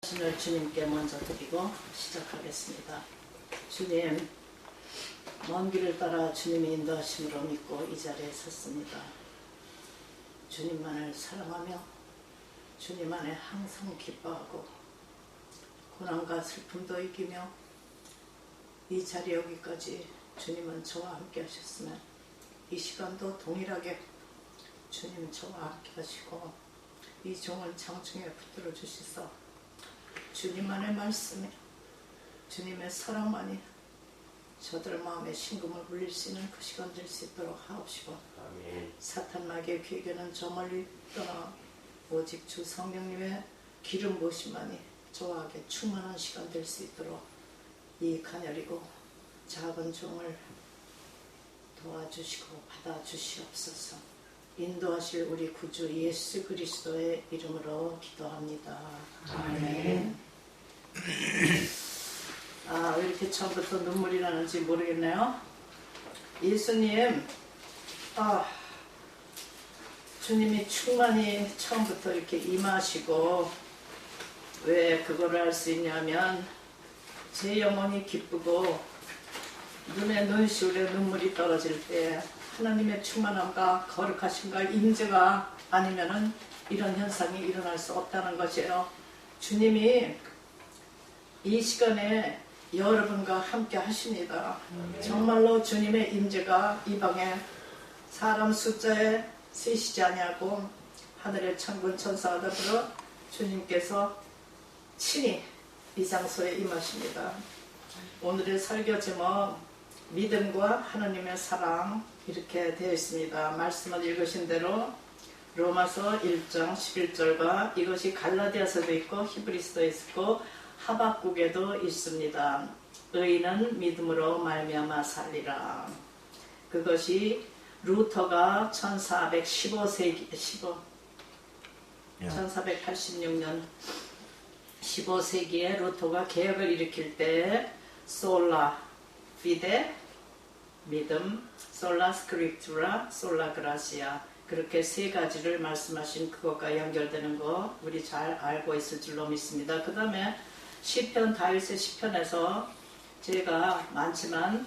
신을 주님께 먼저 드리고 시작하겠습니다. 주님, 먼 길을 따라 주님의 인도하심으로 믿고 이 자리에 섰습니다. 주님만을 사랑하며 주님 안에 항상 기뻐하고 고난과 슬픔도 이기며 이 자리 여기까지 주님은 저와 함께 하셨으면 이 시간도 동일하게 주님 저와 함께 하시고 이 종을 장중에 붙들어 주시소 주님만의 말씀에 주님의 사랑만이 저들 마음의 심금을 울릴 수 있는 그 시간 될 수 있도록 하옵시고 아멘. 사탄 마귀의 괴계는 저 멀리 떠나 오직 주 성령님의 기름 부으심만이 저와 함께 충만한 시간 될 수 있도록 이 가녀리고 작은 종을 도와주시고 받아주시옵소서. 인도하실 우리 구주 예수 그리스도의 이름으로 기도합니다. 아멘. 왜 이렇게 처음부터 눈물이 나는지 모르겠네요. 예수님, 주님이 충만히 처음부터 이렇게 임하시고 왜 그거를 할 수 있냐면 제 영혼이 기쁘고 눈에 눈시울에 눈물이 떨어질 때 하나님의 충만함과 거룩하심과 임재가 아니면은 이런 현상이 일어날 수 없다는 것이에요. 주님이 이 시간에 여러분과 함께 하십니다. 정말로 주님의 임재가 이 방에 사람 숫자에 세시지 아니하고 하늘의 천군 천사와 더불어 주님께서 친히 이 장소에 임하십니다. 오늘의 설교 제목 믿음과 하나님의 사랑 이렇게 되어 있습니다. 말씀을 읽으신 대로 로마서 1장 11절과 이것이 갈라디아서도 있고 히브리서도 있고 하박국에도 있습니다. 의인은 믿음으로 말미암아 살리라. 그것이 루터가 1486년 15세기에 루터가 개혁을 일으킬 때 솔라 피데 믿음, 솔라 스크립투라, 솔라 그라시아 그렇게 세 가지를 말씀하신 그것과 연결되는 거 우리 잘 알고 있을 줄로 믿습니다. 그 다음에 시편 다윗의 시편에서 제가 많지만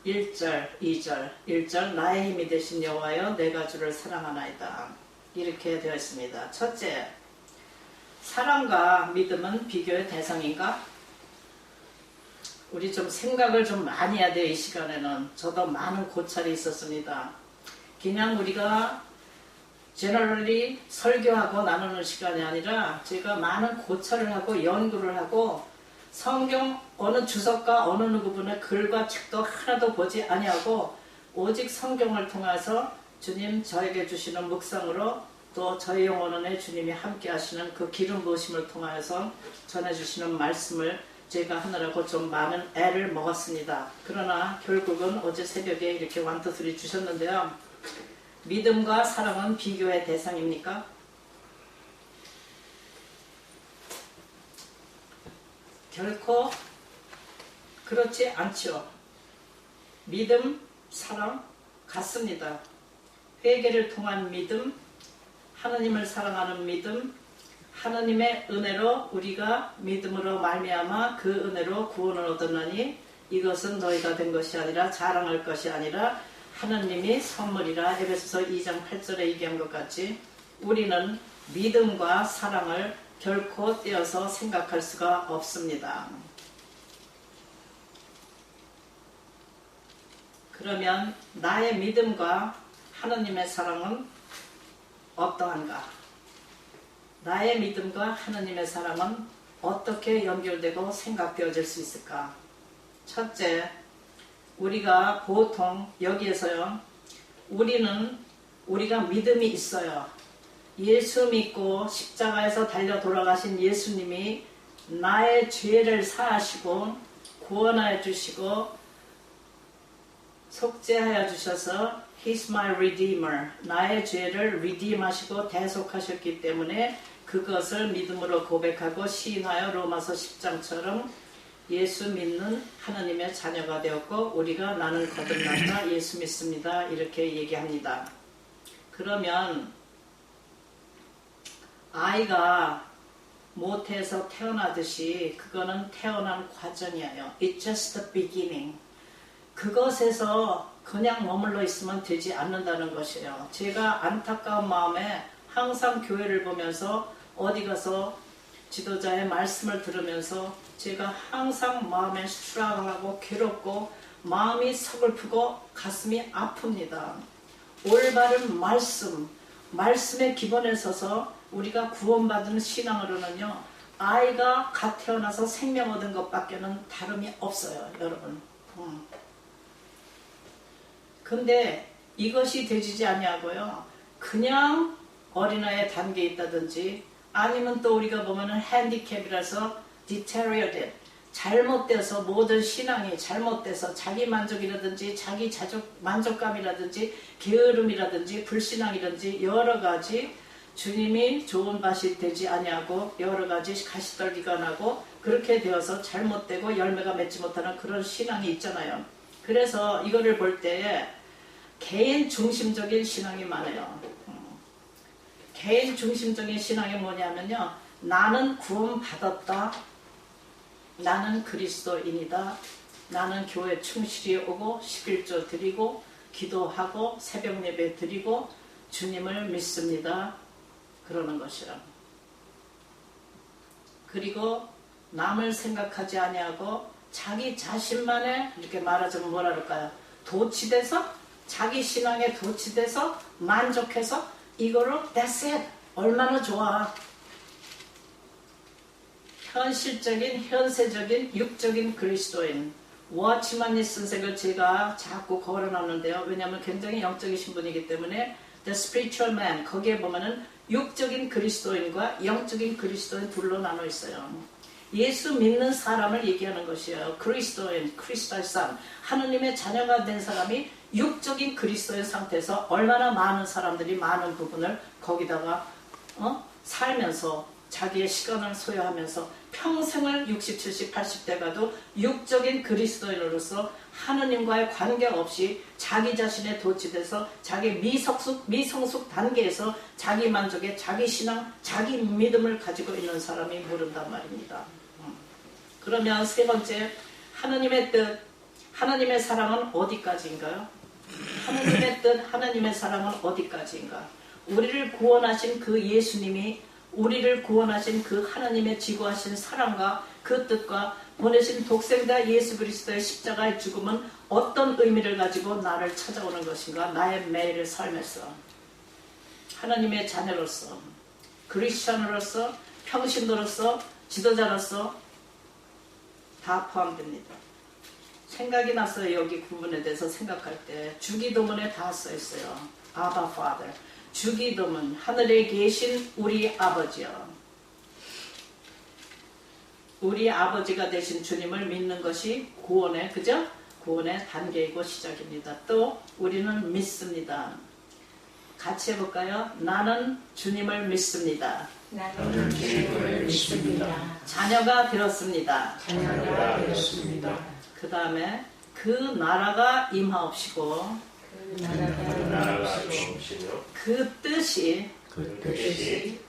1절, 2절, 1절 나의 힘이 되신 여호와여 내가 주를 사랑하나이다 이렇게 되어 있습니다. 첫째, 사랑과 믿음은 비교의 대상인가? 우리 좀 생각을 좀 많이 해야 돼요. 이 시간에는 저도 많은 고찰이 있었습니다. 그냥 우리가 제너럴리 설교하고 나누는 시간이 아니라 제가 많은 고찰을 하고 연구를 하고 성경 어느 주석가 어느 누구분의 글과 책도 하나도 보지 아니하고 오직 성경을 통해서 주님 저에게 주시는 묵상으로 또 저희 영혼에 주님이 함께 하시는 그 기름 부으심을 통하여서 전해주시는 말씀을 제가 하느라고 좀 많은 애를 먹었습니다. 그러나 결국은 어제 새벽에 이렇게 완투쓰리 주셨는데요. 믿음과 사랑은 비교의 대상입니까? 결코 그렇지 않죠. 믿음, 사랑 같습니다. 회개를 통한 믿음, 하나님을 사랑하는 믿음, 하나님의 은혜로 우리가 믿음으로 말미암아 그 은혜로 구원을 얻었나니 이것은 너희가 된 것이 아니라 자랑할 것이 아니라 하나님이 선물이라. 에베소서 2장 8절에 얘기한 것 같이 우리는 믿음과 사랑을 결코 떼어서 생각할 수가 없습니다. 그러면 나의 믿음과 하나님의 사랑은 어떠한가? 나의 믿음과 하나님의 사랑은 어떻게 연결되고 생각되어질 수 있을까? 첫째, 우리가 보통 여기에서요, 우리가 믿음이 있어요. 예수 믿고 십자가에서 달려 돌아가신 예수님이 나의 죄를 사하시고 구원하여 주시고 속죄하여 주셔서 He's my Redeemer, 나의 죄를 redeem하시고 대속하셨기 때문에 그것을 믿음으로 고백하고 시인하여 로마서 10장처럼 예수 믿는 하나님의 자녀가 되었고 우리가 나는 거듭났다 예수 믿습니다 이렇게 얘기합니다. 그러면 아이가 모태에서 태어나듯이 그거는 태어난 과정이에요. It's just the beginning. 그것에서 그냥 머물러 있으면 되지 않는다는 것이에요. 제가 안타까운 마음에 항상 교회를 보면서 어디 가서 지도자의 말씀을 들으면서 제가 항상 마음에 스트라글하고 괴롭고 마음이 서글프고 가슴이 아픕니다. 올바른 말씀의 기본에 서서 우리가 구원받은 신앙으로는요, 아이가 갓 태어나서 생명 얻은 것밖에는 다름이 없어요, 여러분. 근데 이것이 되지지 아니하고요, 그냥 어린아이의 단계에 있다든지 아니면 또 우리가 보면은 핸디캡이라서 deteriorated, 잘못돼서 모든 신앙이 잘못돼서 자기 만족이라든지 자기 만족감이라든지 게으름이라든지 불신앙이라든지 여러 가지 주님이 좋은 밭이 되지 아니하고 여러 가지 가시떨기가 나고 그렇게 되어서 잘못되고 열매가 맺지 못하는 그런 신앙이 있잖아요. 그래서 이거를 볼 때에 개인 중심적인 신앙이 많아요. 개인 중심적인 신앙이 뭐냐면요, 나는 구원받았다, 나는 그리스도인이다, 나는 교회 충실히 오고 11조 드리고 기도하고 새벽 예배 드리고 주님을 믿습니다, 그러는 것이라. 그리고 남을 생각하지 아니하고 자기 자신만의, 이렇게 말하자면 뭐라 그럴까요, 도취돼서 자기 신앙에 도취돼서 만족해서 이거로 that's it, 얼마나 좋아. 현실적인 현세적인 육적인 그리스도인, 워치만니 선생을 제가 자꾸 거론하는데요. 왜냐하면 굉장히 영적이신 분이기 때문에 The spiritual man, 거기에 보면은 육적인 그리스도인과 영적인 그리스도인 둘로 나눠 있어요. 예수 믿는 사람을 얘기하는 것이에요. 그리스도인, 크리스탈 산, 하느님의 자녀가 된 사람이 육적인 그리스도인 상태에서 얼마나 많은 사람들이 많은 부분을 거기다가 살면서 자기의 시간을 소요하면서 평생을 60, 70, 80대 가도 육적인 그리스도인으로서 하느님과의 관계없이 자기 자신에 도취돼서 자기 미성숙 단계에서 자기 만족에 자기 신앙, 자기 믿음을 가지고 있는 사람이 모른단 말입니다. 그러면 세 번째, 하느님의 뜻, 하느님의 사랑은 어디까지인가요? 하느님의 뜻, 하느님의 사랑은 어디까지인가? 우리를 구원하신 그 예수님이, 우리를 구원하신 그 하나님의 지구하신 사랑과 그 뜻과 보내신 독생자 예수 그리스도의 십자가의 죽음은 어떤 의미를 가지고 나를 찾아오는 것인가? 나의 매일의 삶에서 하나님의 자녀로서, 크리스천으로서, 평신도로서, 지도자로서 다 포함됩니다. 생각이 났어요. 여기 구분에 대해서 생각할 때 주기도문에 다 써 있어요. 아바 파더, 주기도문, 하늘에 계신 우리 아버지요. 우리 아버지가 되신 주님을 믿는 것이 구원의, 그죠? 구원의 단계이고 시작입니다. 또 우리는 믿습니다. 같이 해볼까요? 나는 주님을 믿습니다. 나는 주님을 믿습니다. 자녀가 되었습니다. 자녀가 되었습니다. 그 다음에 그 나라가 임하옵시고 그 뜻이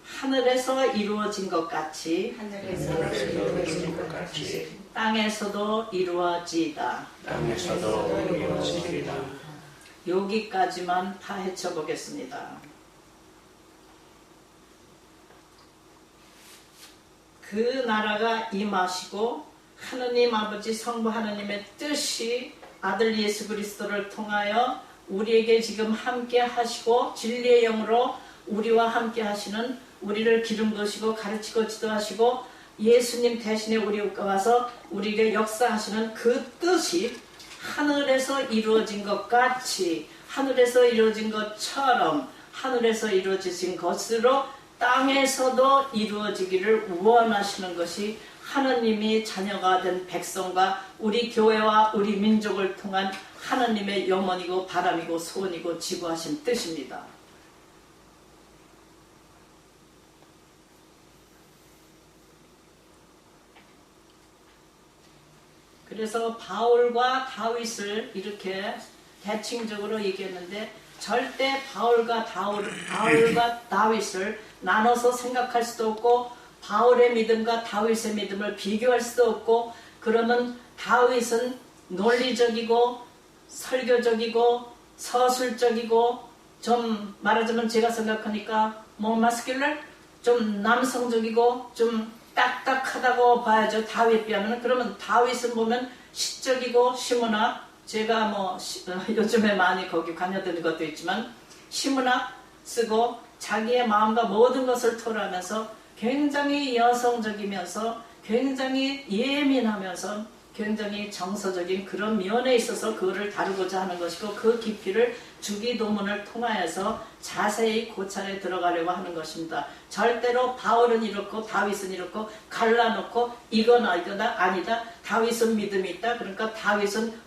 하늘에서 이루어진 것 같이 땅에서도 이루어지이다. 여기까지만 파헤쳐 보겠습니다. 그 나라가 임하시고 하느님 아버지 성부 하느님의 뜻이 아들 예수 그리스도를 통하여 우리에게 지금 함께 하시고 진리의 영으로 우리와 함께 하시는, 우리를 기름 부으시고 가르치고 지도하시고 예수님 대신에 우리가 와서 우리에게 역사하시는 그 뜻이 하늘에서 이루어진 것 같이, 하늘에서 이루어진 것처럼 하늘에서 이루어진 것으로 땅에서도 이루어지기를 원하시는 것이 하느님이 자녀가 된 백성과 우리 교회와 우리 민족을 통한 하느님의 염원이고 바람이고 소원이고 지구하신 뜻입니다. 그래서 바울과 다윗을 이렇게 대칭적으로 얘기했는데 절대 바울과 다윗을 나눠서 생각할 수도 없고 바울의 믿음과 다윗의 믿음을 비교할 수도 없고, 그러면 다윗은 논리적이고 설교적이고 서술적이고, 좀 말하자면 제가 생각하니까 마스큘러, 좀 남성적이고 좀 딱딱하다고 봐야죠. 다윗 비하면. 그러면 다윗은 보면 시적이고 시문학, 제가 요즘에 많이 거기 관여되는 것도 있지만 시문학 쓰고 자기의 마음과 모든 것을 토로하면서 굉장히 여성적이면서 굉장히 예민하면서 굉장히 정서적인 그런 면에 있어서 그거를 다루고자 하는 것이고, 그 깊이를 주기도문을 통하여서 자세히 고찰에 들어가려고 하는 것입니다. 절대로 바울은 이렇고 다윗은 이렇고 갈라놓고 이거나 아니다, 다윗은 믿음이 있다, 그러니까 다윗은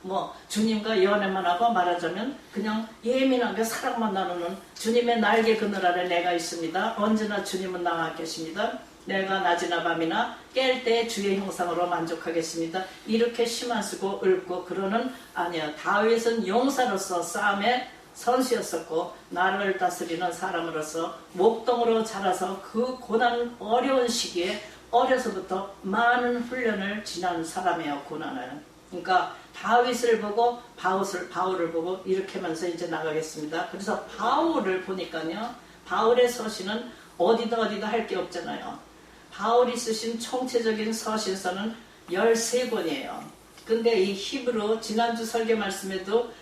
주님과 연애만 하고, 말하자면 그냥 예민하게 사랑만 나누는, 주님의 날개 그늘 아래 내가 있습니다, 언제나 주님은 나와 계십니다, 내가 낮이나 밤이나 깰 때 주의 형상으로 만족하겠습니다, 이렇게 심한 쓰고 읊고 그러는 아니야. 다윗은 용사로서 싸움의 선수였었고, 나라를 다스리는 사람으로서 목동으로 자라서 그 고난 어려운 시기에 어려서부터 많은 훈련을 지난 사람이에요. 고난을. 그러니까 다윗을 보고 바울을 보고 이렇게 하면서 이제 나가겠습니다. 그래서 바울을 보니까요, 바울의 서신은 어디다 할 게 없잖아요. 바울이 쓰신 총체적인 서신서는 13권이에요. 근데 이 히브리, 지난주 설교 말씀에도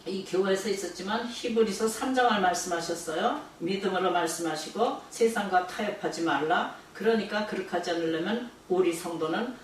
이 교회에서 있었지만 히브리서 3장을 말씀하셨어요. 믿음으로 말씀하시고 세상과 타협하지 말라. 그러니까 그렇게 하지 않으려면 우리 성도는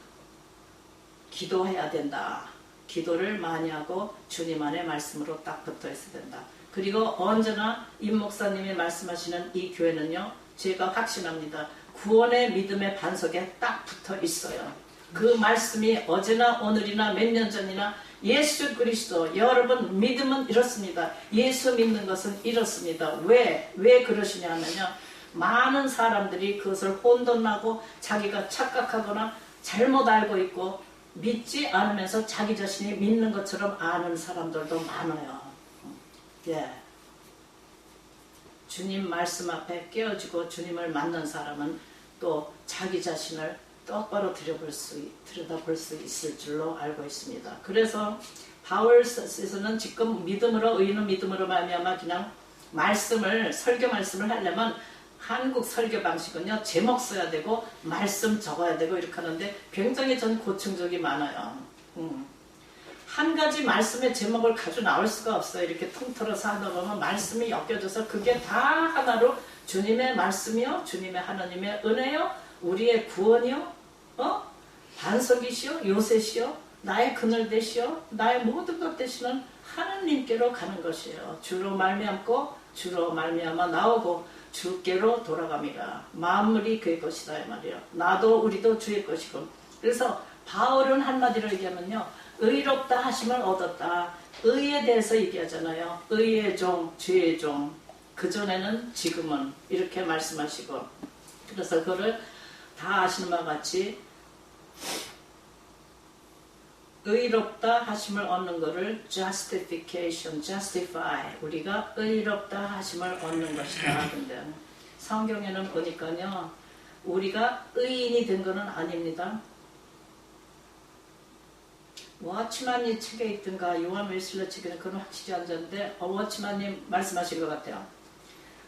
기도해야 된다. 기도를 많이 하고 주님 안에 말씀으로 딱 붙어 있어야 된다. 그리고 언제나 임 목사님이 말씀하시는 이 교회는요, 제가 확신합니다. 구원의 믿음의 반석에 딱 붙어 있어요. 그 말씀이 어제나 오늘이나 몇 년 전이나 예수 그리스도, 여러분 믿음은 이렇습니다. 예수 믿는 것은 이렇습니다. 왜 그러시냐 하면요, 많은 사람들이 그것을 혼돈하고 자기가 착각하거나 잘못 알고 있고 믿지 않으면서 자기 자신이 믿는 것처럼 아는 사람들도 많아요. 예. 주님 말씀 앞에 깨어지고 주님을 만난 사람은 또 자기 자신을 똑바로 들여다볼 수 있을 줄로 알고 있습니다. 그래서 바울서는 지금 믿음으로, 의인은 믿음으로 말미암아, 그냥 설교 말씀을 하려면 한국 설교 방식은요, 제목 써야 되고 말씀 적어야 되고 이렇게 하는데 굉장히 전 고충적이 많아요. 한 가지 말씀의 제목을 가지고 나올 수가 없어요. 이렇게 통틀어서 하다 보면 말씀이 엮여져서 그게 다 하나로 주님의 말씀이요, 주님의 하나님의 은혜요, 우리의 구원이요, 반석이시요, 요새시요, 나의 그늘 되시요, 나의 모든 것 되시는 하나님께로 가는 것이에요. 주로 말미암고 주로 말미암아 나오고 주께로 돌아갑니다. 만물이 그의 것이다 이 말이에요. 나도 우리도 주의 것이고. 그래서 바울은 한마디로 얘기하면요, 의롭다 하심을 얻었다. 의에 대해서 얘기하잖아요. 의의 종, 주의 종. 그전에는, 지금은 이렇게 말씀하시고, 그래서 그거를 다 아시는 바와 같이 의롭다 하심을 얻는 것을 justification, justify, 우리가 의롭다 하심을 얻는 것이다. 근데 성경에는 보니까요, 우리가 의인이 된 것은 아닙니다. 워치만이 책에 있든가 요한 웨슬러 책에는 그건 확실히 앉았는데 워치만님 말씀하신 것 같아요.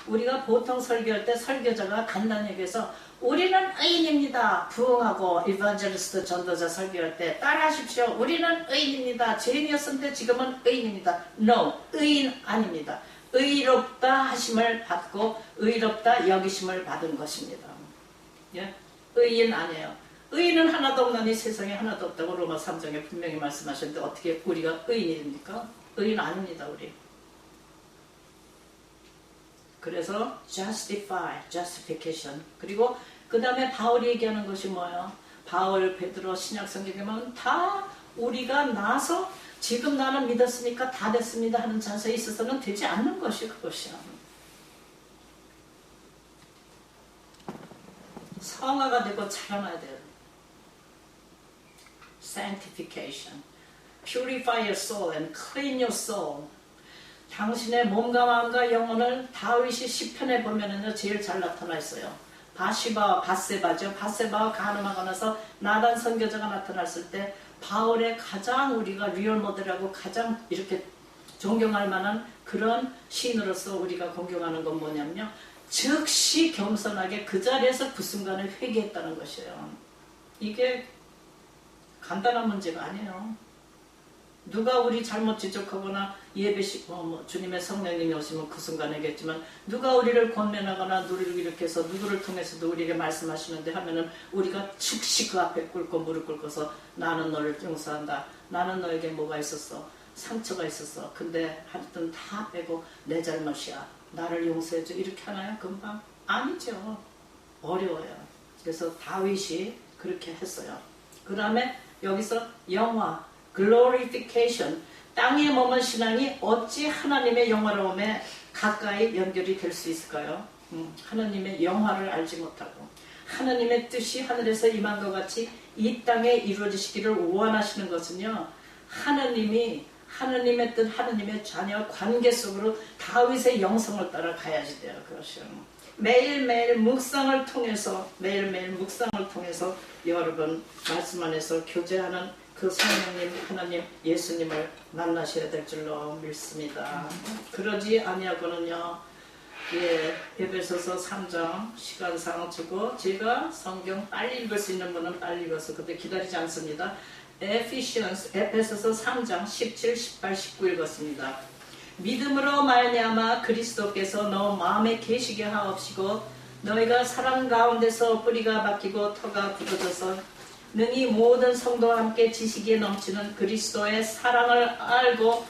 우리가 보통 설교할 때 설교자가 간단히 얘기해서 우리는 의인입니다. 부흥하고 이반젤리스트 전도자 설교할 때 따라하십시오. 우리는 의인입니다. 죄인이었는데 지금은 의인입니다. No, 의인 아닙니다. 의롭다 하심을 받고 의롭다 여기심을 받은 것입니다. 예? 의인 아니에요. 의인은 하나도 없나니 세상에 하나도 없다고 로마 3장에 분명히 말씀하셨는데 어떻게 우리가 의인이 됩니까? 의인 아닙니다. 우리. 그래서 justify, justification. 그리고 그 다음에 바울이 얘기하는 것이 뭐예요? 바울, 베드로, 신약 성경에 보면 다 우리가 나서 지금 나는 믿었으니까 다 됐습니다 하는 자세에 있어서는 되지 않는 것이 그것이야. 성화가 되고 자라나야 돼요. Sanctification. Purify your soul and clean your soul. 당신의 몸과 마음과 영혼을 다윗이 시편에 보면은요 제일 잘 나타나 있어요. 바시바와 바세바죠. 바세바와 가늠하고 나서 나단 선교자가 나타났을 때 바울의 가장 우리가 리얼 모델하고 가장 이렇게 존경할 만한 그런 시인으로서 우리가 공경하는 건 뭐냐면요. 즉시 겸손하게 그 자리에서 그 순간에 회개했다는 것이에요. 이게 간단한 문제가 아니에요. 누가 우리 잘못 지적하거나 주님의 성령님이 오시면 그 순간이겠지만 누가 우리를 권면하거나 누리를 이렇게 해서 누구를 통해서도 우리에게 말씀하시는데 하면은 우리가 즉시 그 앞에 꿇고 무릎 꿇고서 나는 너를 용서한다. 나는 너에게 뭐가 있었어. 상처가 있었어. 근데 하여튼 다 빼고 내 잘못이야. 나를 용서해줘. 이렇게 하나요? 금방? 아니죠. 어려워요. 그래서 다윗이 그렇게 했어요. 그 다음에 여기서 영화 glorification, 땅에 머문 신앙이 어찌 하나님의 영화로움에 가까이 연결이 될 수 있을까요? 하나님의 영화를 알지 못하고 하나님의 뜻이 하늘에서 임한 것 같이 이 땅에 이루어지시기를 원하시는 것은요, 하나님의 뜻, 하나님의 자녀 관계 속으로 다윗의 영성을 따라 가야지 돼요. 그것이요. 매일매일 묵상을 통해서 여러분 말씀 안에서 교제하는 그 성령님, 하나님, 예수님을 만나셔야 될 줄로 믿습니다. 그러지 아니하고는요, 에베소서 3장 시간상 주고 제가 성경 빨리 읽을 수 있는 분은 빨리 읽어서 그때 기다리지 않습니다. 에페소서 3장 17, 18, 19 읽었습니다. 믿음으로 말미암아 그리스도께서 너 마음에 계시게 하옵시고 너희가 사랑 가운데서 뿌리가 박히고 터가 굳어져서 능히 모든 성도와 함께 지식에 넘치는 그리스도의 사랑을 알고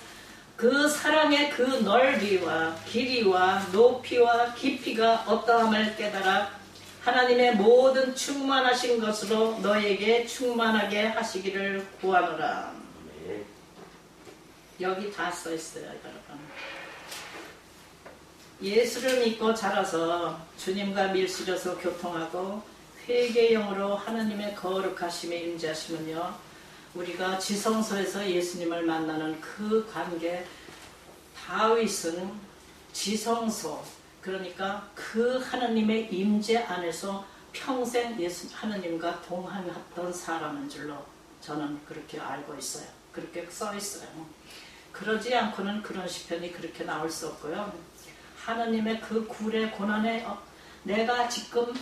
그 사랑의 그 넓이와 길이와 높이와 깊이가 어떠함을 깨달아 하나님의 모든 충만하신 것으로 너에게 충만하게 하시기를 구하노라. 여기 다 써있어요, 여러분. 예수를 믿고 자라서 주님과 밀실에서 교통하고 회개형으로 하나님의 거룩하심에 임재하시면요, 우리가 지성소에서 예수님을 만나는 그 관계, 다윗은 지성소, 그러니까 그 하나님의 임재 안에서 평생 하나님과 동행했던 사람인 줄로 저는 그렇게 알고 있어요. 그렇게 써 있어요. 그러지 않고는 그런 시편이 그렇게 나올 수 없고요. 하나님의 그 굴의 고난에 내가 지금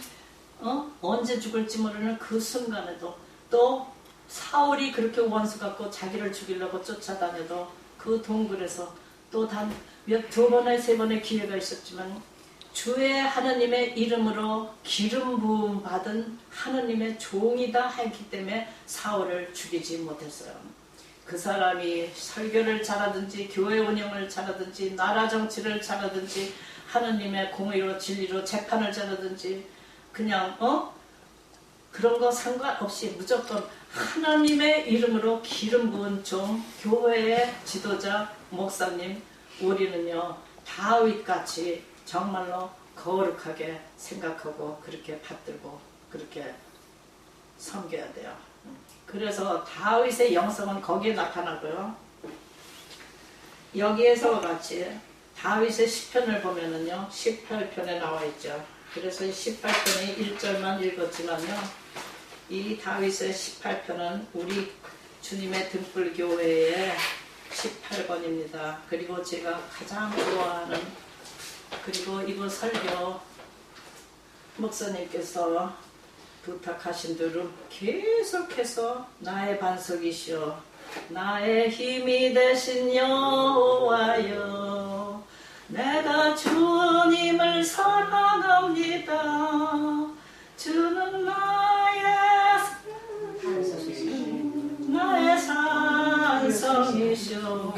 언제 죽을지 모르는 그 순간에도, 또 사울이 그렇게 원수 같고 자기를 죽이려고 쫓아다녀도 그 동굴에서 또 두 번에 세 번의 기회가 있었지만 주의 하나님의 이름으로 기름 부음 받은 하나님의 종이다 했기 때문에 사울을 죽이지 못했어요. 그 사람이 설교를 잘하든지 교회 운영을 잘하든지 나라 정치를 잘하든지 하나님의 공의로 진리로 재판을 잘하든지 그냥 그런 거 상관없이 무조건 하나님의 이름으로 기름 부은 종, 교회의 지도자, 목사님, 우리는요 다윗같이 정말로 거룩하게 생각하고 그렇게 받들고 그렇게 섬겨야 돼요. 그래서 다윗의 영성은 거기에 나타나고요. 여기에서 같이 다윗의 시편을 보면은요 18편에 나와 있죠. 그래서 18편이 1절만 읽었지만요, 이 다윗의 18편은 우리 주님의 등불교회의 18권입니다. 그리고 제가 가장 좋아하는, 그리고 이번 설교 목사님께서 부탁하신 대로 계속해서 나의 반석이시여 나의 힘이 되신 여호와여 내가 주님을 사랑합니다. 주는 나의 산성이시오.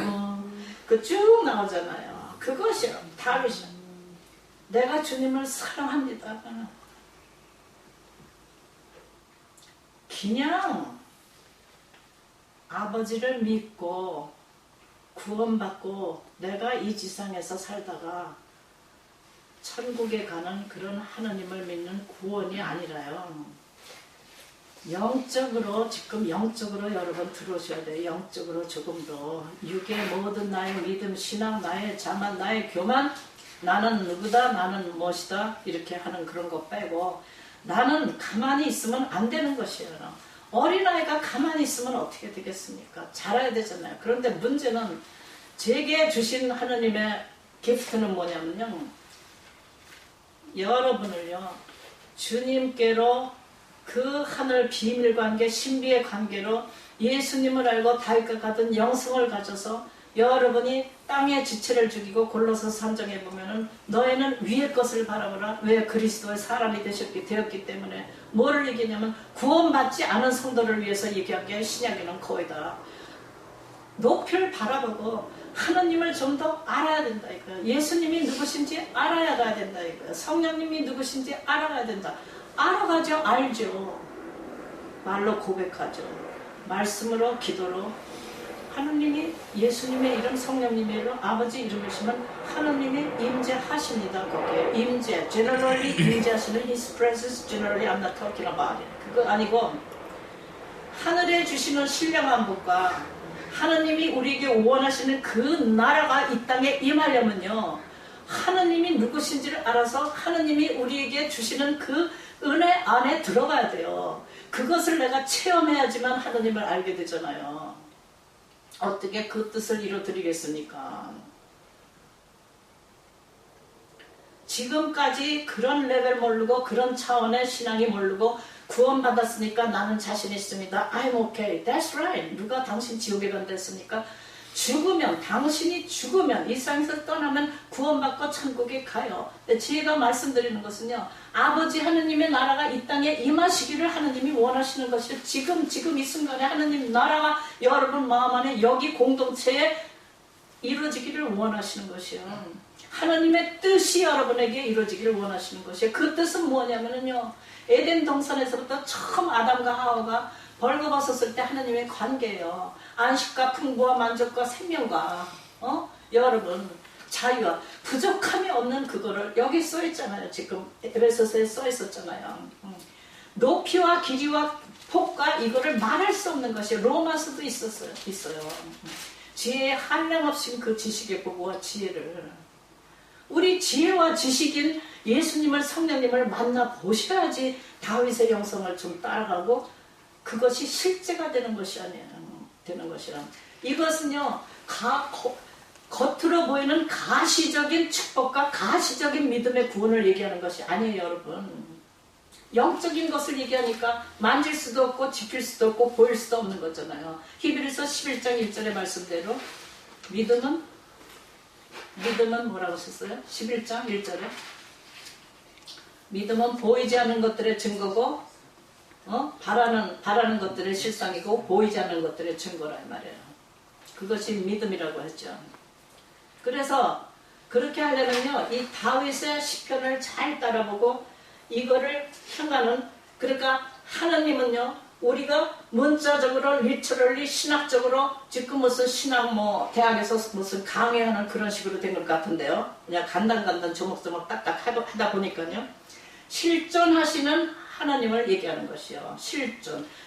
그 쭉 나오잖아요. 그것이요 다윗이요. 내가 주님을 사랑합니다. 그냥 아버지를 믿고 구원받고 내가 이 지상에서 살다가 천국에 가는 그런 하나님을 믿는 구원이 아니라요. 영적으로, 지금 영적으로 여러분 들어오셔야 돼요. 영적으로 조금 더 육의 모든 나의 믿음, 신앙, 나의 자만, 나의 교만, 나는 누구다, 나는 무엇이다 이렇게 하는 그런 거 빼고 나는 가만히 있으면 안 되는 것이에요. 어린아이가 가만히 있으면 어떻게 되겠습니까? 자라야 되잖아요. 그런데 문제는 제게 주신 하나님의 기프트는 뭐냐면요. 여러분을요. 주님께로 그 하늘 비밀관계, 신비의 관계로 예수님을 알고 다윗과 같은 영성을 가져서 여러분이 땅의 지체를 죽이고 골로새서 3장에 보면은 너희는 위의 것을 바라보라. 왜? 그리스도의 사람이 되었기 때문에. 뭐를 얘기냐면 구원받지 않은 성도를 위해서 얘기한 게 신약에는 거의 다 높이를 바라보고 하나님을 좀 더 알아야 된다 이거예요. 예수님이 누구신지 알아야 된다 이거예요. 성령님이 누구신지 알아야 된다. 알아가죠. 알죠. 말로 고백하죠. 말씀으로 기도로 하나님이 예수님의 이름 성령님의 이름 아버지 이름이시면 하나님이 임재하십니다. 거기에 임재 generally 임재하시는 His presence generally I'm not talking about it. 그거 아니고 하늘에 주시는 신령한 복과 하나님이 우리에게 원하시는 그 나라가 이 땅에 임하려면요. 하나님이 누구신지를 알아서 하나님이 우리에게 주시는 그 은혜 안에 들어가야 돼요. 그것을 내가 체험해야지만 하나님을 알게 되잖아요. 어떻게 그 뜻을 이루어드리겠습니까? 지금까지 그런 레벨 모르고 그런 차원의 신앙이 모르고 구원받았으니까 나는 자신 있습니다. I'm okay. That's right. 누가 당신 지옥에 간다 했습니까? 죽으면 당신이 죽으면 이 세상에서 떠나면 구원받고 천국에 가요. 제가 말씀드리는 것은요. 아버지 하느님의 나라가 이 땅에 임하시기를 하느님이 원하시는 것이 지금 이 순간에 하느님 나라가 여러분 마음 안에 여기 공동체에 이루어지기를 원하시는 것이요. 하나님의 뜻이 여러분에게 이루어지기를 원하시는 것이에요. 그 뜻은 뭐냐면요. 에덴 동산에서부터 처음 아담과 하와가 벌거벗었을 때 하나님의 관계예요. 안식과 풍부와 만족과 생명과 여러분 자유와 부족함이 없는 그거를 여기 써 있잖아요. 지금 에베소서에 써 있었잖아요. 높이와 길이와 폭과 이거를 말할 수 없는 것이 로마서도 있어요. 지혜의 한량없인 그 지식의 보고와 지혜를 우리 지혜와 지식인 예수님을 성령님을 만나 보셔야지 다윗의 영성을 좀 따라가고 그것이 실제가 되는 것이 아니에요. 되는 것이라. 이것은요. 겉으로 보이는 가시적인 축복과 가시적인 믿음의 구원을 얘기하는 것이 아니에요. 여러분. 영적인 것을 얘기하니까 만질 수도 없고 지필 수도 없고 보일 수도 없는 거잖아요. 히브리서 11장 1절의 말씀대로 믿음은 뭐라고 썼어요? 11장 1절에 믿음은 보이지 않는 것들의 증거고 바라는 것들의 실상이고 보이지 않는 것들의 증거라 이 말이에요. 그것이 믿음이라고 했죠. 그래서 그렇게 하려면요. 이 다윗의 시편을 잘 따라보고 이거를 향하는 그러니까 하나님은요. 우리가 문자적으로 리터럴리 신학적으로 지금 무슨 신학 대학에서 무슨 강의하는 그런 식으로 된 것 같은데요. 그냥 간단 조목조목 딱딱 하다 보니까요. 실존하시는 하나님을 얘기하는 것이요.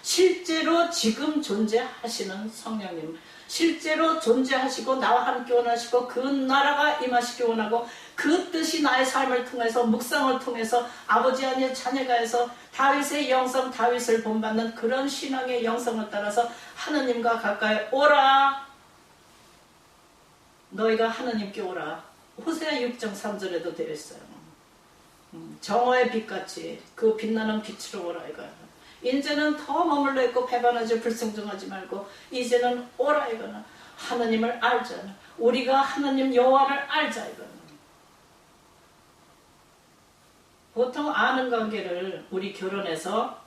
실제로 지금 존재하시는 성령님. 실제로 존재하시고 나와 함께 원하시고 그 나라가 임하시기 원하고 그 뜻이 나의 삶을 통해서 묵상을 통해서 아버지 아니여 자녀가 해서 다윗의 영성 다윗을 본받는 그런 신앙의 영성을 따라서 하느님과 가까이 오라. 너희가 하느님께 오라. 호세아 6장 3절에도 되어 있어요. 정오의 빛같이 그 빛나는 빛으로 오라 이거야. 이제는 더 머물러 있고 배반하지 불순종하지 말고 이제는 오라 이거는 하나님을 알자. 우리가 하나님 여호와를 알자 이거는. 보통 아는 관계를 우리 결혼해서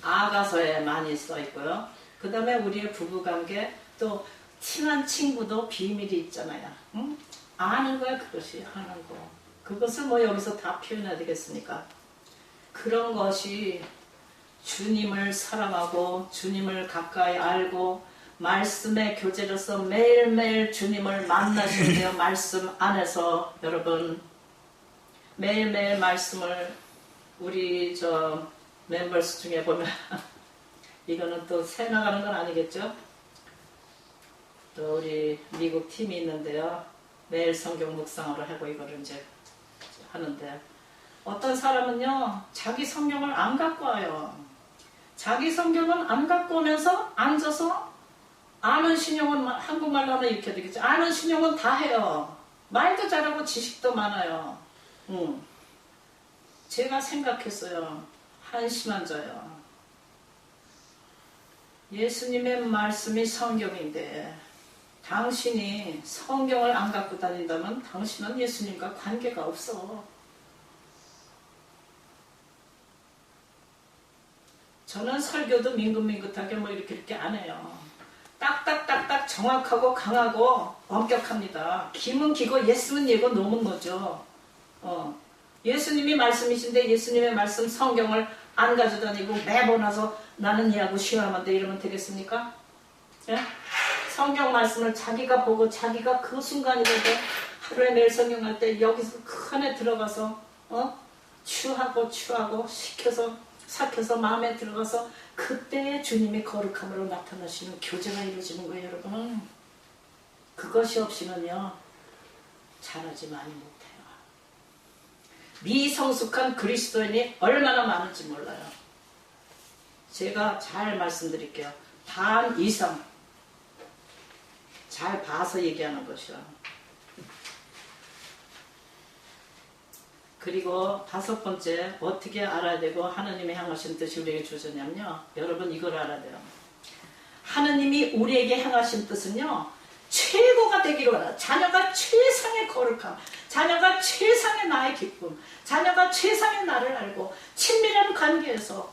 아가서에 많이 써 있고요. 그 다음에 우리의 부부관계 또 친한 친구도 비밀이 있잖아요. 응? 아는 거야 그것이 아는 거. 그것을 여기서 다 표현해야 되겠습니까? 그런 것이 주님을 사랑하고 주님을 가까이 알고 말씀의 교제로서 매일매일 주님을 만나시는데요. 말씀 안에서 여러분 매일매일 말씀을 우리 멤버스 중에 보면 이거는 또 새 나가는 건 아니겠죠? 또 우리 미국 팀이 있는데요. 매일 성경 묵상으로 하고 이거를 이제 하는데 어떤 사람은요, 자기 성경을 안 갖고 와요. 자기 성경은 안 갖고 오면서 앉아서 아는 신용은, 한국말로 하면 이렇게 되겠죠. 아는 신용은 다 해요. 말도 잘하고 지식도 많아요. 제가 생각했어요. 한심한 자요. 예수님의 말씀이 성경인데 당신이 성경을 안 갖고 다닌다면 당신은 예수님과 관계가 없어. 저는 설교도 민긋민긋하게 뭐 이렇게 안 해요. 딱딱딱딱 정확하고 강하고 엄격합니다. 김은 기고 예스는 예고 노는 거죠. 예수님이 말씀이신데 예수님의 말씀 성경을 안 가져다니고 매번 와서 나는 얘하고 쉬어하면 돼 이러면 되겠습니까? 예? 성경 말씀을 자기가 보고 자기가 그 순간이라도 하루에 매일 성경 할 때 여기서 그 안에 들어가서 추하고 식혀서 삭혀서 마음에 들어가서 그때 주님의 거룩함으로 나타나시는 교제가 이루어지는 거예요, 여러분. 그것이 없이는요 잘하지 많이 못해요. 미성숙한 그리스도인이 얼마나 많은지 몰라요. 제가 잘 말씀드릴게요. 반 이상 잘 봐서 얘기하는 것이요. 그리고 5번째, 어떻게 알아야 되고 하나님의 향하신 뜻이 우리에게 주셨냐면요, 여러분 이걸 알아야 돼요. 하나님이 우리에게 향하신 뜻은요 최고가 되기로 하라. 자녀가 최상의 거룩함, 자녀가 최상의 나의 기쁨, 자녀가 최상의 나를 알고 친밀한 관계에서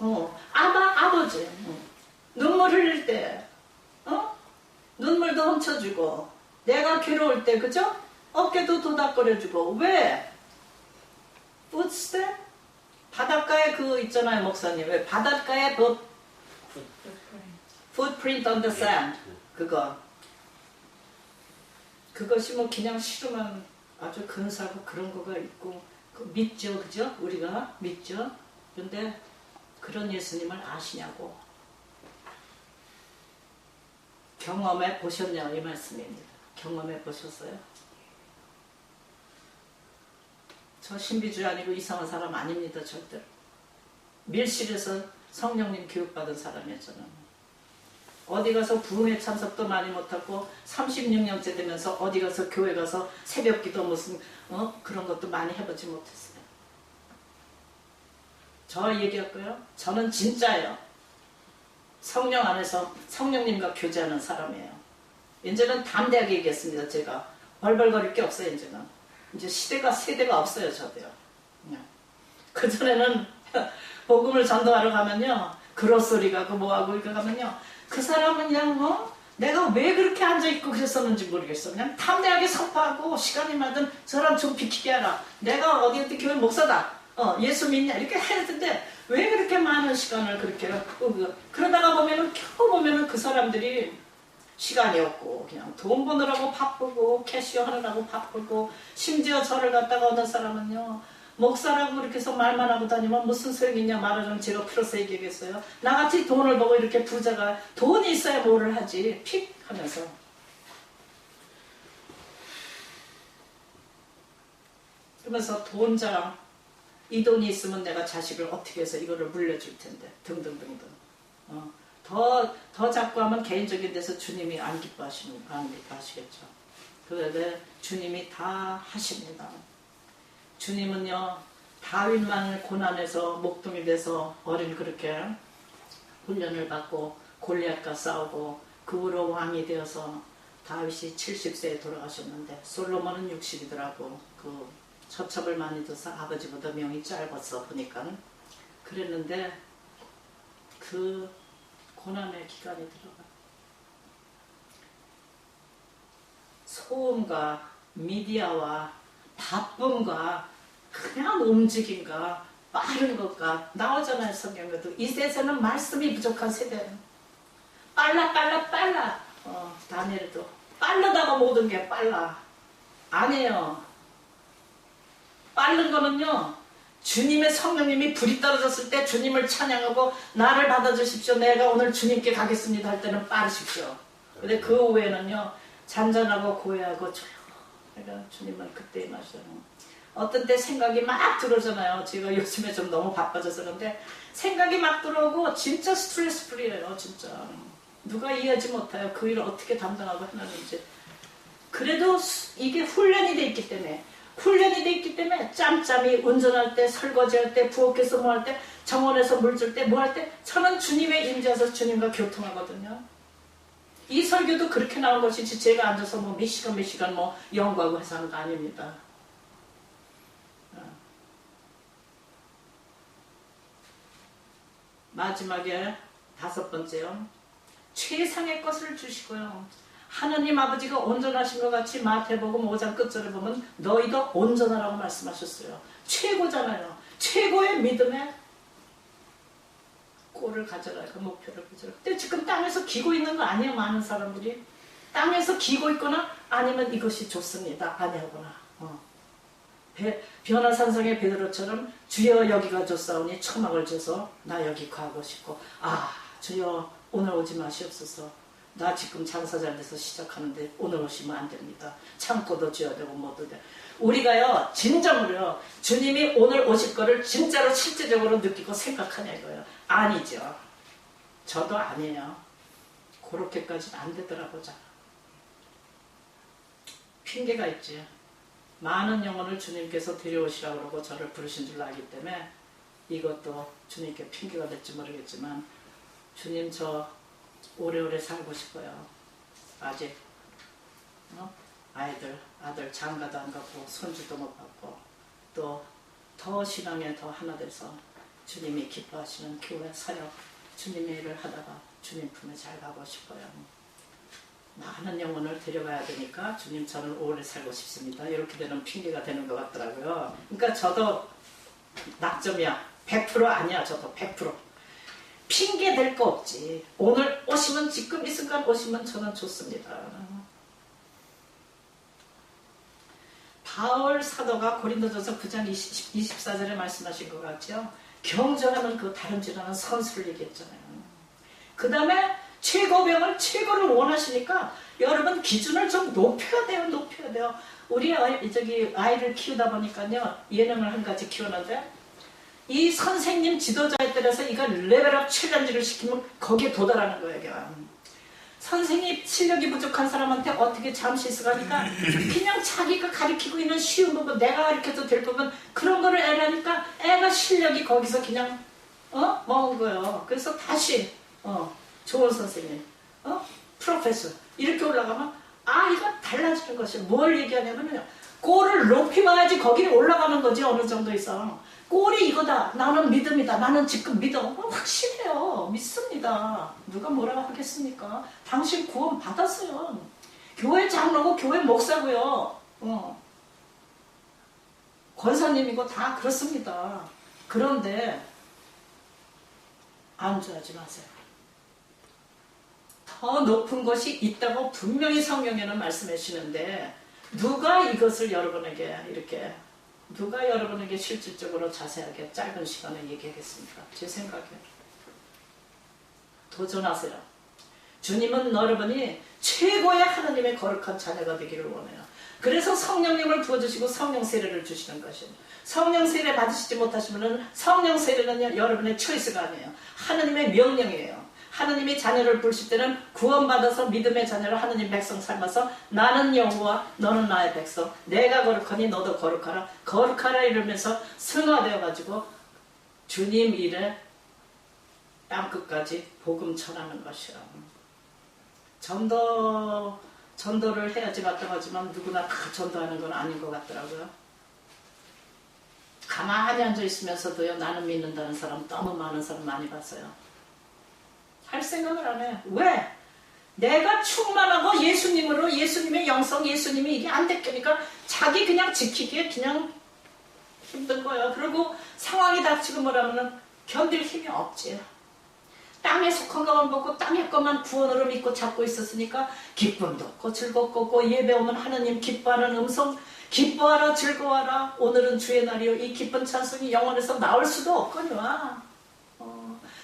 아버지 눈물 흘릴 때 눈물도 훔쳐주고 내가 괴로울 때 그죠? 어깨도 도닥거려주고. 왜? footstep? 바닷가에 그 있잖아요, 목사님. 왜? 바닷가에 footprint on the sand. 그것이 뭐 그냥 싫으면 아주 근사하고 그런 거가 있고 믿죠, 그죠? 우리가 믿죠. 근데 그런 예수님을 아시냐고, 경험해 보셨냐 이 말씀입니다. 경험해 보셨어요? 저 신비주의 아니고 이상한 사람 아닙니다, 절대로. 밀실에서 성령님 교육받은 사람이에요, 저는. 어디 가서 부흥회 참석도 많이 못하고 36년째 되면서 어디 가서 교회 가서 새벽기도 무슨 그런 것도 많이 해보지 못했어요. 저 얘기할까요? 저는 진짜예요. 성령 안에서 성령님과 교제하는 사람이에요. 이제는 담대하게 얘기했습니다. 제가 벌벌거릴 게 없어요. 이제 세대가 없어요. 저도요. 그전에는 복음을 전도하러 가면요, 그로소리 가고 뭐하고 이렇게 가면요, 그 사람은 그냥 내가 왜 그렇게 앉아있고 그랬었는지 모르겠어. 그냥 담대하게 선포하고 시간이 나든 저랑 좀 비키게 하라. 내가 어디 교회 목사다. 예수 믿냐 이렇게 해야 되는데 왜 그렇게 많은 시간을 그렇게 그러다가 겨우 보면은 그 사람들이 시간이 없고 그냥 돈 버느라고 바쁘고 캐시어 하느라고 바쁘고, 심지어 저를 갖다가 어떤 사람은요, 목사라고 이렇게 해서 말만 하고 다니면 무슨 소용이 있냐 말하자면 제가 풀어서 얘기하겠어요. 나같이 돈을 보고 이렇게 부자가 돈이 있어야 뭐를 하지 픽 하면서. 그러면서 돈 자랑, 이 돈이 있으면 내가 자식을 어떻게 해서 이거를 물려줄 텐데 등등등등. 더 자꾸 하면 개인적인 데서 주님이 안 기뻐하시겠죠. 그런데 주님이 다 하십니다. 주님은요, 다윗만 고난에서 목동이 돼서 어린 그렇게 훈련을 받고 골리앗과 싸우고 그 후로 왕이 되어서 다윗이 70세에 돌아가셨는데 솔로몬은 60이더라고. 그 처첩을 많이 둬서 아버지보다 명이 짧았어 보니까. 그랬는데 그 고난의 기간이 들어가. 소음과 미디어와 바쁨과 그냥 움직임과 빠른 것과 나오잖아요, 성경에도. 이 세상은 말씀이 부족한 세대는 빨라. 다니엘도 빠르다고 모든 게 빨라. 아니에요. 빠른 거는요, 주님의 성령님이 불이 떨어졌을 때 주님을 찬양하고 나를 받아주십시오, 내가 오늘 주님께 가겠습니다 할 때는 빠르십시오. 근데 그 후에는요, 잔잔하고 고요하고 조용히 주님은 그때 임하시잖아요. 어떤 때 생각이 막 들어오잖아요. 제가 요즘에 좀 너무 바빠져서 그런데 생각이 막 들어오고 진짜 스트레스 풀이에요. 진짜 누가 이해하지 못해요. 그 일을 어떻게 담당하고 해놨는지. 그래도 이게 훈련이 돼 있기 때문에 짬짬이 운전할 때, 설거지할 때, 부엌에서 뭐 할 때, 정원에서 물 줄 때, 뭐 할 때 저는 주님의 임재에서 주님과 교통하거든요. 이 설교도 그렇게 나온 것이지 제가 앉아서 뭐 몇 시간 뭐 연구하고 해서 하는 거 아닙니다. 마지막에 5번째요. 최상의 것을 주시고요. 하느님 아버지가 온전하신 것 같이 마태복음 5장 끝절에 보면 너희도 온전하라고 말씀하셨어요. 최고잖아요. 최고의 믿음의 꼴을 가져라. 그 목표를 가져라. 근데 지금 땅에서 기고 있는 거 아니에요. 많은 사람들이. 땅에서 기고 있거나 아니면 이것이 좋습니다. 아니하거나. 변화산성의 베드로처럼 주여 여기가 좋사오니 초막을 줘서 나 여기 가고 싶고 주여 오늘 오지 마시옵소서. 나 지금 장사 잘 돼서 시작하는데 오늘 오시면 안 됩니다. 창고도 지어야 되고 뭐도 돼. 우리가요 진정으로요 주님이 오늘 오실 거를 진짜로 실제적으로 느끼고 생각하냐 이거예요. 아니죠. 저도 아니에요. 그렇게까지는 안 되더라고요. 핑계가 있지. 많은 영혼을 주님께서 데려오시라고 그러고 저를 부르신 줄 알기 때문에 이것도 주님께 핑계가 될지 모르겠지만 주님 저 오래오래 살고 싶어요. 아직 아들 장가도 안 가고 손주도 못 받고 또 더 신앙에 더 하나 돼서 주님이 기뻐하시는 교회 사역 주님의 일을 하다가 주님 품에 잘 가고 싶어요. 많은 영혼을 데려가야 되니까 주님 저는 오래 살고 싶습니다. 이렇게 되는 핑계가 되는 것 같더라고요. 그러니까 저도 낙점이야. 100% 아니야. 저도 100%. 핑계 될 거 없지. 오늘 오시면 지금 이 순간 오시면 저는 좋습니다. 바울 사도가 고린도전서 9장 24절에 말씀하신 것 같죠. 경전하면 그 다름질하는 선수를 얘기했잖아요. 그 다음에 최고병을 최고를 원하시니까 여러분 기준을 좀 높여야 돼요. 우리 아이를 키우다 보니까요 예능을 한 가지 키우는데 이 선생님 지도자에 따라서 이걸 레벨업 챌린지를 시키면 거기에 도달하는 거예요. 선생님 실력이 부족한 사람한테 어떻게 잠시 있어가니까 그냥 자기가 가르치고 있는 쉬운 부분 내가 가르쳐도 될 부분 그런 거를 애라니까 애가 실력이 거기서 그냥 먹은 거예요. 그래서 다시 좋은 선생님 프로페서 이렇게 올라가면 이거 달라지는 것이 뭘 얘기하냐면요 골을 높이 봐야지 거기를 올라가는 거지. 어느 정도 이상 골이 이거다. 나는 믿음이다. 나는 지금 믿어. 확실해요. 믿습니다. 누가 뭐라고 하겠습니까? 당신 구원 받았어요. 교회 장로고 교회 목사고요. 권사님이고 다 그렇습니다. 그런데 안주하지 마세요. 더 높은 것이 있다고 분명히 성경에는 말씀해 주시는데 누가 이것을 여러분에게 실질적으로 자세하게 짧은 시간에 얘기하겠습니까? 제 생각에 도전하세요. 주님은 여러분이 최고의 하나님의 거룩한 자녀가 되기를 원해요. 그래서 성령님을 부어주시고 성령 세례를 주시는 것이에요. 성령 세례 받으시지 못하시면 성령 세례는 여러분의 초이스가 아니에요. 하나님의 명령이에요. 하나님이 자녀를 부르실 때는 구원받아서 믿음의 자녀를 하나님 백성 삶아서 나는 여호와 너는 나의 백성 내가 거룩하니 너도 거룩하라 거룩하라 이러면서 승화되어가지고 주님 일에 땅끝까지 복음 전하는 것이야. 전도를 해야지 마땅하지만 누구나 다 전도하는 건 아닌 것 같더라고요. 가만히 앉아있으면서도요 나는 믿는다는 사람 너무 많은 사람 많이 봤어요. 할 생각을 안 해. 왜? 내가 충만하고 예수님으로 예수님의 영성 예수님이 이게 안 됐으니까 자기 그냥 지키기에 그냥 힘든 거예요. 그리고 상황이 닥치고 뭐라면은 견딜 힘이 없지. 땅에 속한 것만 보고 땅의 것만 구원으로 믿고 잡고 있었으니까 기쁨도 없고 즐겁고 없고 예배 오면 하나님 기뻐하는 음성 기뻐하라 즐거워하라 오늘은 주의 날이요 이 기쁜 찬송이 영혼에서 나올 수도 없거니와.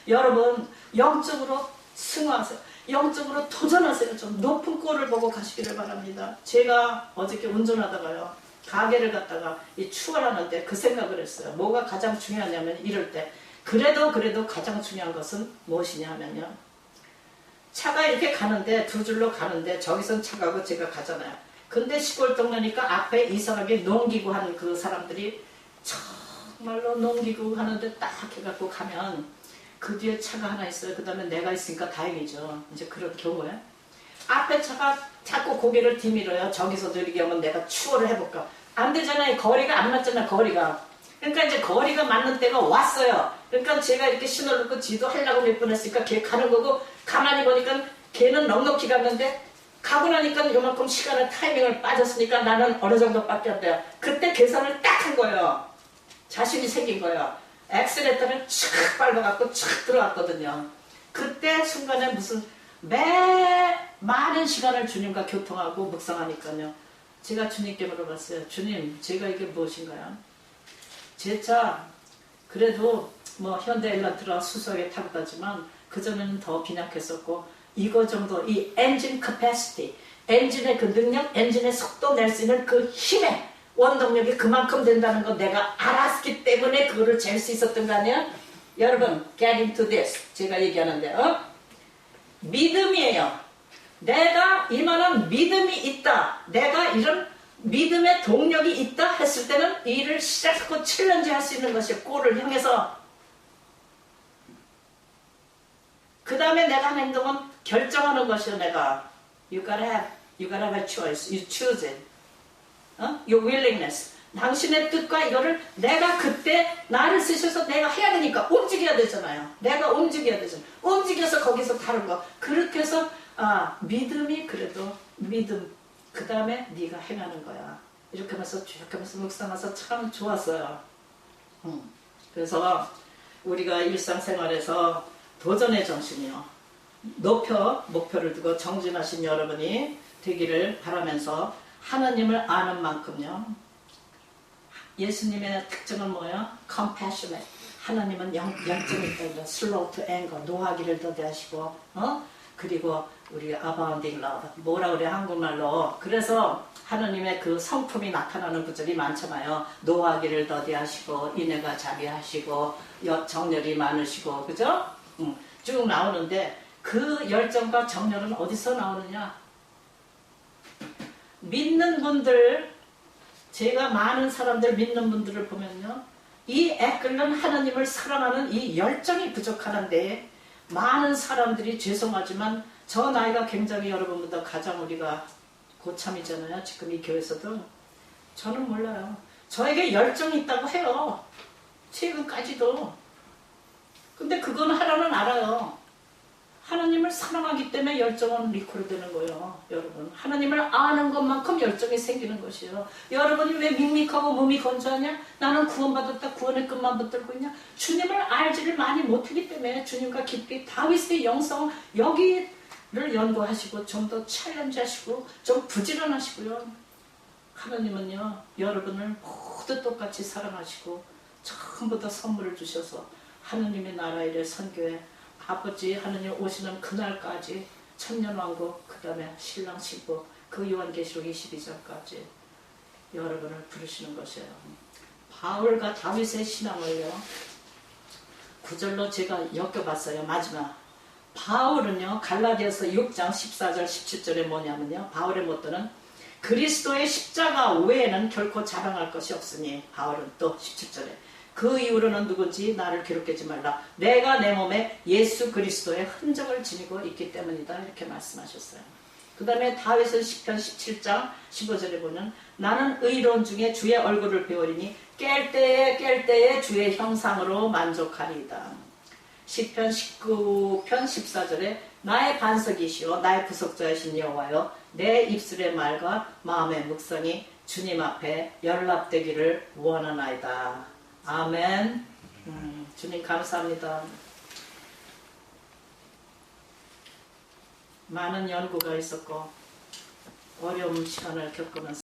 여러분 영적으로 승화하세요. 영적으로 도전하세요. 좀 높은 꼴을 보고 가시기를 바랍니다. 제가 어저께 운전하다가요 가게를 갖다가 이 추월하는데 그 생각을 했어요. 뭐가 가장 중요하냐면 이럴 때 그래도 가장 중요한 것은 무엇이냐 하면요. 차가 이렇게 가는데 두 줄로 가는데 저기선 차 가고 제가 가잖아요. 근데 시골 동네니까 앞에 이상하게 농기구 하는 그 사람들이 정말로 농기구 하는데 딱 해갖고 가면 그 뒤에 차가 하나 있어요. 그 다음에 내가 있으니까 다행이죠. 이제 그런 경우에 앞에 차가 자꾸 고개를 뒤밀어요. 저기서도 이렇게 하면 내가 추월을 해볼까. 안 되잖아요. 거리가 안 맞잖아요. 거리가. 그러니까 이제 거리가 맞는 때가 왔어요. 그러니까 제가 이렇게 신호를 넣고 지도 하려고 몇 번 했으니까 걔 가는 거고 가만히 보니까 걔는 넉넉히 갔는데 가고 나니까 요만큼 시간을 타이밍을 빠졌으니까 나는 어느 정도밖에 안 돼요. 그때 계산을 딱 한 거예요. 자신이 생긴 거예요. 엑셀레터를 착 밟아갖고 착 들어갔거든요. 그때 순간에 무슨 많은 시간을 주님과 교통하고 묵상하니까요. 제가 주님께 물어봤어요. 주님, 제가 이게 무엇인가요? 제 차 그래도 뭐 현대 엘란트라 수소에 타고 가지만 그전에는 더 빈약했었고 이거 정도 이 엔진 캐패시티, 엔진의 그 능력, 엔진의 속도 낼 수 있는 그 힘의 원동력이 그만큼 된다는 거 내가 알았기 때문에 그거를 잴 수 있었던 거 아니야? 여러분, get into this. 제가 얘기하는데, 믿음이에요. 내가 이만한 믿음이 있다. 내가 이런 믿음의 동력이 있다 했을 때는 일을 시작하고 챌린지 할 수 있는 것이에요. 골을 향해서. 그 다음에 내가 한 행동은 결정하는 것이에요. 내가 You gotta have a choice. You choose it. Your willingness. 당신의 뜻과 이거를 내가 그때 나를 쓰셔서 내가 해야 되니까 움직여야 되잖아요. 내가 움직여야 되잖아요. 움직여서 거기서 다른 거. 그렇게 해서 믿음이 그래도 믿음. 그 다음에 네가 행하는 거야. 이렇게 하면서 쭉 하면서 묵상해서 참 좋았어요. 그래서 우리가 일상생활에서 도전의 정신이요. 높여 목표를 두고 정진하신 여러분이 되기를 바라면서 하나님을 아는 만큼요. 예수님의 특징은 뭐예요? compassionate. 하나님은 영점이 있다. slow to anger. 노하기를 더디하시고 그리고 우리 abounding love. 뭐라 그래 한국말로. 그래서 하나님의 그 성품이 나타나는 구절이 많잖아요. 노하기를 더디하시고 인애가 자비하시고 정열이 많으시고 그죠? 쭉 나오는데 그 열정과 정열은 어디서 나오느냐? 믿는 분들, 제가 많은 사람들 믿는 분들을 보면요. 이 애끓는 하나님을 사랑하는 이 열정이 부족하는데 많은 사람들이 죄송하지만 저 나이가 굉장히 여러분보다 가장 우리가 고참이잖아요. 지금 이 교회에서도. 저는 몰라요. 저에게 열정이 있다고 해요. 최근까지도. 근데 그건 하나는 알아요. 하나님을 사랑하기 때문에 열정은 리콜되는 거예요. 여러분. 하나님을 아는 것만큼 열정이 생기는 것이에요. 여러분이 왜 밋밋하고 몸이 건조하냐? 나는 구원받았다. 구원의 끝만 붙들고 있냐? 주님을 알지를 많이 못하기 때문에 주님과 깊이 다윗의 영성 여기를 연구하시고 좀 더 챌린지하시고 좀 부지런하시고요. 하나님은요. 여러분을 모두 똑같이 사랑하시고 전부 다 선물을 주셔서 하나님의 나라 일에 선교에 아버지 하느님 오시는 그날까지 천년왕국 그 다음에 신랑 신부 그 요한계시록 22장까지 여러분을 부르시는 것이에요. 바울과 다윗의 신앙을요. 구절로 제가 엮여봤어요. 마지막 바울은요. 갈라디아서 6장 14절 17절에 뭐냐면요. 바울의 모토는 그리스도의 십자가 외에는 결코 자랑할 것이 없으니 바울은 또 17절에 그 이후로는 누군지 나를 괴롭히지 말라. 내가 내 몸에 예수 그리스도의 흔적을 지니고 있기 때문이다. 이렇게 말씀하셨어요. 그 다음에 다윗은 시편 17장 15절에 보면 나는 의로운 중에 주의 얼굴을 배우리니 깰 때에 주의 형상으로 만족하리이다. 시편 19편 14절에 나의 반석이시오 나의 구속자이신 여호와여 내 입술의 말과 마음의 묵상이 주님 앞에 연락되기를 원하나이다. 아멘. 주님 감사합니다. 많은 연구가 있었고 어려운 시간을 겪으면서